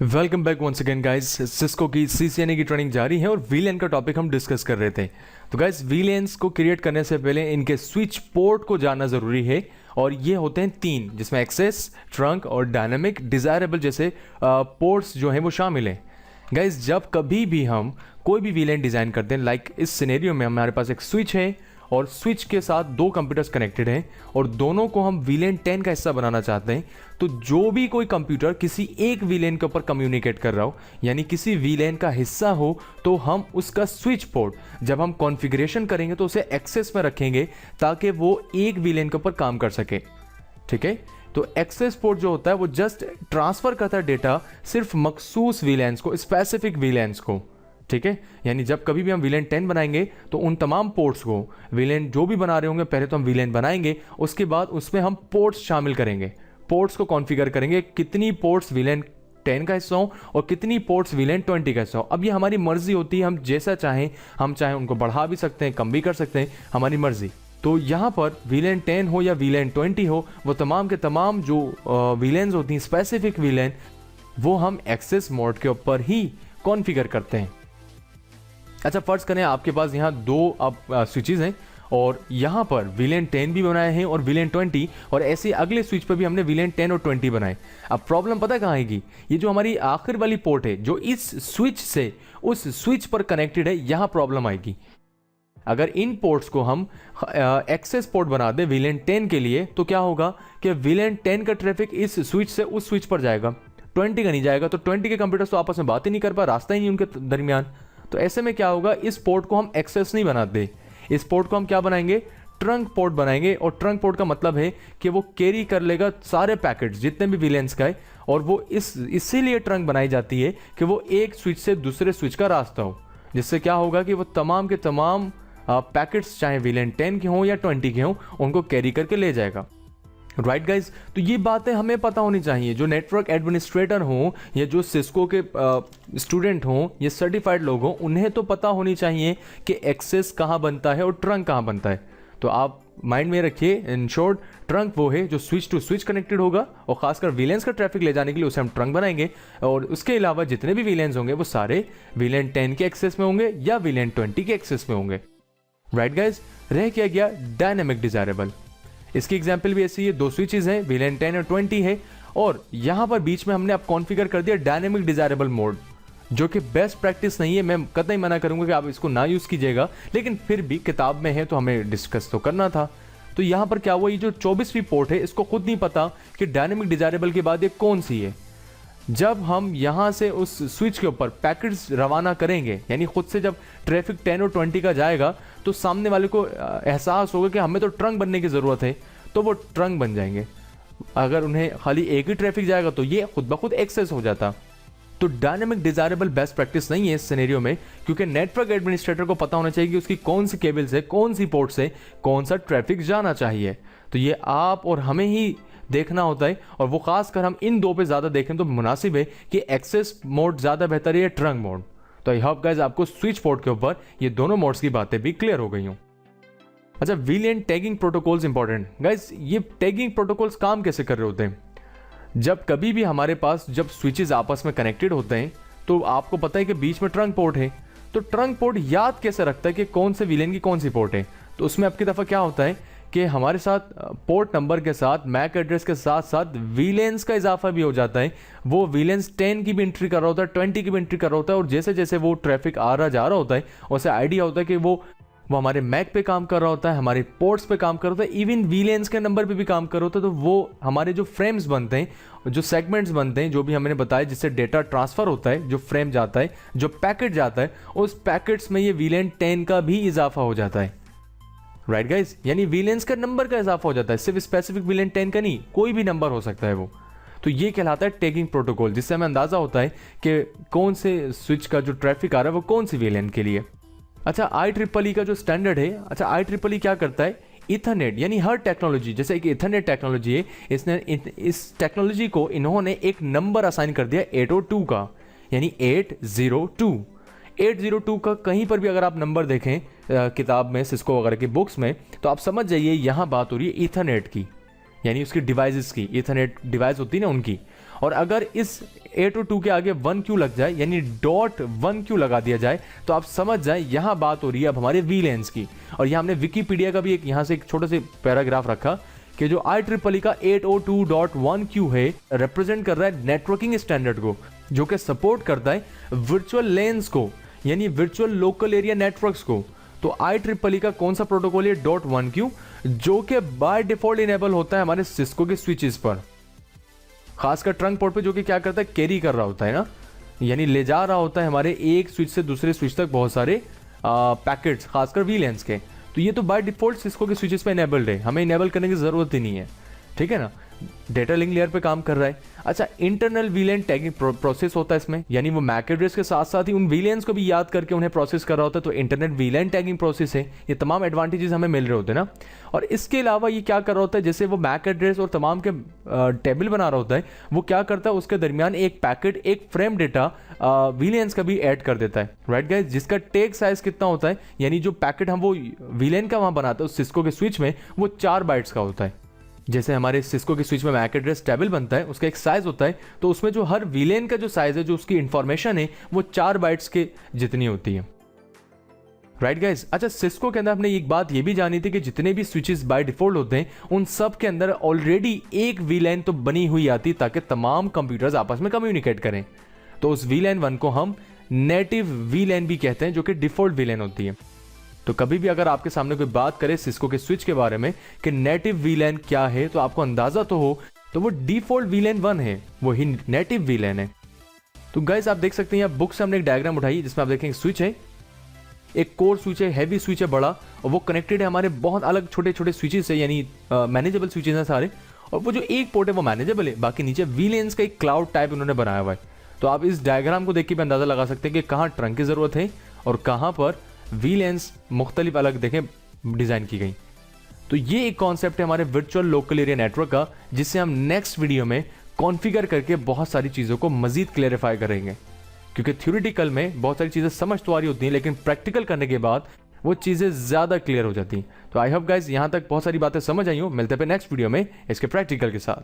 Welcome back once again guys. Cisco की CCNA की training जारी है और वीलैन का टॉपिक हम डिस्कस कर रहे थे। तो गाइस, वीलैन्स को क्रिएट करने से पहले इनके स्विच पोर्ट को जानना ज़रूरी है और ये होते हैं तीन, जिसमें एक्सेस, ट्रंक और डायनामिक डिज़ायरेबल जैसे पोर्ट्स जो हैं वो शामिल हैं। गाइस, जब कभी भी हम कोई भी वीलैन डिज़ाइन करते हैं, लाइक इस सिनेरियो में हमारे पास एक स्विच है और स्विच के साथ दो कंप्यूटर्स कनेक्टेड हैं और दोनों को हम वीलैन 10 का हिस्सा बनाना चाहते हैं, तो जो भी कोई कंप्यूटर किसी एक वीलैन के ऊपर कम्युनिकेट कर रहा हो, यानी किसी वीलैन का हिस्सा हो, तो हम उसका स्विच पोर्ट जब हम कॉन्फ़िगरेशन करेंगे तो उसे एक्सेस में रखेंगे ताकि वो एक वीलैन के ऊपर काम कर सके। ठीक है, तो एक्सेस पोर्ट जो होता है वो जस्ट ट्रांसफर करता है डेटा सिर्फ मखसूस वीलैन्स को, स्पेसिफिक वीलैन्स को। ठीक है, यानी जब कभी भी हम वीलैन 10 बनाएंगे तो उन तमाम पोर्ट्स को, वीलैन जो भी बना रहे होंगे, पहले तो हम वीलैन बनाएंगे, उसके बाद उसमें हम पोर्ट्स शामिल करेंगे, पोर्ट्स को कॉन्फ़िगर करेंगे, कितनी पोर्ट्स वीलैन 10 का हिस्सा हो और कितनी पोर्ट्स वीलैन 20 का हिस्सा हो। अब ये हमारी मर्जी होती है, हम जैसा चाहें, हम चाहें उनको बढ़ा भी सकते हैं, कम भी कर सकते हैं, हमारी मर्जी। तो यहाँ पर वीलैन 10 हो या वीलैन 20 हो, वो तमाम के तमाम जो वीलैन्स होती हैं, स्पेसिफिक वीलैन, वो हम एक्सेस मोड के ऊपर ही कॉन्फ़िगर करते हैं। अच्छा, फर्ज करें आपके पास यहाँ दो अब स्विचेस हैं और यहाँ पर वीलैन 10 भी बनाए हैं और वीलैन 20, और ऐसे अगले स्विच पर भी हमने वीलैन 10 और 20 बनाए। अब प्रॉब्लम पता कहाँ आएगी? ये जो हमारी आखिर वाली पोर्ट है जो इस स्विच से उस स्विच पर कनेक्टेड है, यहाँ प्रॉब्लम आएगी। अगर इन पोर्ट्स को हम एक्सेस पोर्ट बना दें वीलैन 10 के लिए, तो क्या होगा कि वीलैन 10 का ट्रैफिक इस स्विच से उस स्विच पर जाएगा, 20 का नहीं जाएगा। तो 20 के कंप्यूटर्स तो आपस में बात ही नहीं कर पा, रास्ता ही नहीं उनके दरमियान। तो ऐसे में क्या होगा, इस पोर्ट को हम एक्सेस नहीं बनाते, इस पोर्ट को हम क्या बनाएंगे, ट्रंक पोर्ट बनाएंगे। और ट्रंक पोर्ट का मतलब है कि वो कैरी कर लेगा सारे पैकेट्स जितने भी वीलैन्स का है, और वो इसीलिए ट्रंक बनाई जाती है कि वो एक स्विच से दूसरे स्विच का रास्ता हो, जिससे क्या होगा कि वो तमाम के तमाम पैकेट्स चाहे वीलैन 10 के हों या 20 के हों, उनको कैरी करके ले जाएगा। राइट गाइज, तो ये बातें हमें पता होनी चाहिए। जो नेटवर्क एडमिनिस्ट्रेटर हों या जो सिस्को के स्टूडेंट हों या सर्टिफाइड लोग हों, उन्हें तो पता होनी चाहिए कि एक्सेस कहाँ बनता है और ट्रंक कहाँ बनता है। तो आप माइंड में रखिए, इन शॉर्ट, ट्रंक वो है जो स्विच टू स्विच कनेक्टेड होगा और खासकर वीलैन्स का ट्रैफिक ले जाने के लिए उसे हम ट्रंक बनाएंगे। और उसके अलावा जितने भी वीलैन्स होंगे वो सारे वीलैन 10 के एक्सेस में होंगे या वीलैन 20 के एक्सेस में होंगे। राइट गाइज, रह क्या गया डायनामिक डिजायरेबल। इसकी एग्जांपल भी ऐसी है, दो स्विचेस हैं, वीलैन 10 और 20 है, और यहां पर बीच में हमने अब कॉन्फ़िगर कर दिया डायनामिक डिजायरेबल मोड, जो कि बेस्ट प्रैक्टिस नहीं है। मैं कतई मना करूंगा कि आप इसको ना यूज कीजिएगा, लेकिन फिर भी किताब में है तो हमें डिस्कस तो करना था। तो यहां पर क्या हुआ, ये जो 24वीं पोर्ट है, इसको खुद नहीं पता कि डायनामिक डिजायरेबल के बाद ये कौन सी है। जब हम यहां से उस स्विच के ऊपर पैकेट्स रवाना करेंगे, यानी खुद से जब ट्रैफिक 10 और 20 का जाएगा, तो सामने वाले को एहसास होगा कि हमें तो ट्रंक बनने की ज़रूरत है, तो वो ट्रंक बन जाएंगे। अगर उन्हें खाली एक ही ट्रैफिक जाएगा तो ये खुद ब खुद एक्सेस हो जाता। तो डायनामिक डिजायरेबल बेस्ट प्रैक्टिस नहीं है इस सिनेरियो में, क्योंकि नेटवर्क एडमिनिस्ट्रेटर को पता होना चाहिए कि उसकी कौन सी केबल से, कौन सी पोर्ट से कौन सा ट्रैफिक जाना चाहिए। तो ये आप और हमें ही देखना होता है, और वो खासकर हम इन दो पे ज़्यादा देखें तो मुनासिब है कि एक्सेस मोड ज़्यादा बेहतर है या ट्रंक मोड। तो आई होप गाइस आपको स्विच पोर्ट के ऊपर ये दोनों मोड्स की बातें भी क्लियर हो गई हूँ। अच्छा, वीलैन टैगिंग प्रोटोकॉल्स इंपॉर्टेंट। गाइस, ये टैगिंग प्रोटोकॉल्स काम कैसे कर रहे होते हैं? जब कभी भी हमारे पास जब स्विचेस आपस में कनेक्टेड होते हैं, तो आपको पता है कि बीच में ट्रंक पोर्ट है, तो ट्रंक पोर्ट याद कैसे रखता है कि कौन से वीलैन की कौन सी पोर्ट है? तो उसमें अब की दफ़ा क्या होता है कि हमारे साथ पोर्ट नंबर के साथ, मैक एड्रेस के साथ साथ वीलैन्स का इजाफा भी हो जाता है। वो वीलैन्स 10 की भी एंट्री कर रहा होता है, 20 की भी एंट्री कर रहा होता है, और जैसे जैसे वो ट्रैफिक आ रहा जा रहा होता है, उसे आइडिया होता है कि वो हमारे मैक पे काम कर रहा होता है, हमारे पोर्ट्स पे काम कर रहा होता है, इवन वीलैन्स के नंबर पे भी काम कर रहा होता है। तो वो हमारे जो फ्रेम्स बनते हैं, जो सेगमेंट्स बनते हैं, जो भी हमने बताया जिससे डेटा ट्रांसफर होता है, जो फ्रेम जाता है, जो पैकेट जाता है, उस पैकेट्स में ये वीलैन 10 का भी इजाफा हो जाता है। राइट गाइज, यानी वीलैन्स का नंबर का इजाफा हो जाता है, सिर्फ स्पेसिफिक वीलैन 10 का नहीं, कोई भी नंबर हो सकता है वो। तो ये कहलाता है टैगिंग प्रोटोकॉल, जिससे हमें अंदाजा होता है कि कौन से स्विच का जो ट्रैफिक आ रहा है वो कौन सी वीलैन के लिए। अच्छा, IEEE का जो स्टैंडर्ड है, अच्छा IEEE क्या करता है, इथरनेट यानी हर टेक्नोलॉजी, जैसे कि इथरनेट टेक्नोलॉजी है, इसने इस टेक्नोलॉजी को इन्होंने एक नंबर असाइन कर दिया 802 का, यानी 802। 802 का कहीं पर भी अगर आप नंबर देखें किताब में, सिस्को वगैरह की बुक्स में, तो आप समझ जाइए यहाँ बात हो रही है ईथरनेट की, यानी उसकी डिवाइसेस की। ईथरनेट डिवाइस होती है ना उनकी, और अगर इस 8 और 2 के आगे 1 क्यू लग जाए यानी डॉट 1 क्यू लगा दिया जाए तो आप समझ जाए यहां बात हो रही है अब हमारे VLANs की। और यहां हमने विकीपीडिया का भी एक यहां से एक छोटा सा पैराग्राफ रखा कि जो IEEE का 802.1Q है रिप्रेजेंट कर रहा है नेटवर्किंग स्टैंडर्ड को, जो कि सपोर्ट करता है वर्चुअल लेन्स को यानी वर्चुअल लोकल एरिया नेटवर्क्स को। तो IEEE का कौन सा प्रोटोकॉल है .1Q, जो कि बाय डिफॉल्ट इनेबल होता है हमारे सिस्को के स्विचेस पर, खासकर ट्रंक पोर्ट पे, जो कि क्या करता है कैरी कर रहा होता है ना, यानी ले जा रहा होता है हमारे एक स्विच से दूसरे स्विच तक बहुत सारे पैकेट्स, खासकर VLANs के। तो ये तो बाय डिफॉल्ट सिस्को के स्विचेस पे इनेबल्ड है, हमें इनेबल करने की जरूरत ही नहीं है, ठीक है ना। डेटा लिंक लेयर पे काम कर रहा है। अच्छा, इंटरनल VLAN टैगिंग प्रोसेस होता है इसमें, यानी वो मैक एड्रेस के साथ साथ ही उन VLANs को भी याद करके उन्हें प्रोसेस कर रहा होता है, तो इंटरनेट VLAN टैगिंग प्रोसेस है। ये तमाम एडवांटेजेस हमें मिल रहे होते हैं ना। और इसके अलावा ये क्या कर रहा होता है, जैसे वो मैक एड्रेस और तमाम के टेबल बना रहा होता है, वो क्या करता है उसके दरमियान एक पैकेट, एक फ्रेम डेटा VLANs का भी ऐड कर देता है, राइट गाइस, जिसका टेक साइज कितना होता है, यानी जो पैकेट हम वो VLAN का वहां बनाते हैं उस सिस्को के स्विच में, वो 4 बाइट्स का होता है। जैसे हमारे सिस्को के स्विच में मैक एड्रेस टेबल बनता है, उसका एक साइज होता है, तो उसमें जो हर VLAN का जो साइज है, जो उसकी इंफॉर्मेशन है, वो 4 बाइट्स के जितनी होती है, राइट गाइस। अच्छा, सिस्को के अंदर हमने एक बात ये भी जानी थी कि जितने भी स्विचेस बाय डिफॉल्ट होते हैं उन सब के अंदर ऑलरेडी एक VLAN तो बनी हुई आती ताकि तमाम कंप्यूटर्स आपस में कम्युनिकेट करें। तो उस VLAN 1 को हम नेटिव VLAN भी कहते हैं, जो कि डिफॉल्ट VLAN होती है। तो कभी भी अगर आपके सामने कोई बात करे सिस्को के स्विच के बारे में कि नेटिव VLAN क्या है, तो आपको अंदाजा तो हो, तो वो डिफॉल्ट VLAN 1 है, वही नेटिव VLAN है। तो गाइस आप देख सकते हैं यहाँ बुक से हमने एक डायग्राम उठाई जिसमें आप देखेंगे स्विच है, एक कोर स्विच है, हैवी स्विच है बड़ा, और वो कनेक्टेड है हमारे बहुत अलग छोटे छोटे स्विचेस है, यानी मैनेजेबल स्विचेस हैं सारे। और वो जो एक पोर्ट है वो मैनेजेबल है, बाकी नीचे VLANs का एक क्लाउड टाइप उन्होंने बनाया हुआ है। तो आप इस डायग्राम को देख के भी अंदाजा लगा सकते हैं कि कहाँ ट्रंक की जरूरत है और कहाँ पर VLANs मुख्तलिफ अलग देखें डिजाइन की गई। तो ये एक कॉन्सेप्ट है हमारे वर्चुअल लोकल एरिया नेटवर्क का, जिससे हम नेक्स्ट वीडियो में कॉन्फ़िगर करके बहुत सारी चीज़ों को मजीद क्लेरिफाई करेंगे, क्योंकि थ्योरेटिकल में बहुत सारी चीज़ें समझ तो आ रही होती हैं, लेकिन प्रैक्टिकल करने के बाद वो चीज़ें ज़्यादा क्लियर हो जाती हैं। तो आई होप गाइज यहाँ तक बहुत सारी बातें समझ आई हो। मिलते हैं नेक्स्ट वीडियो में इसके प्रैक्टिकल के साथ।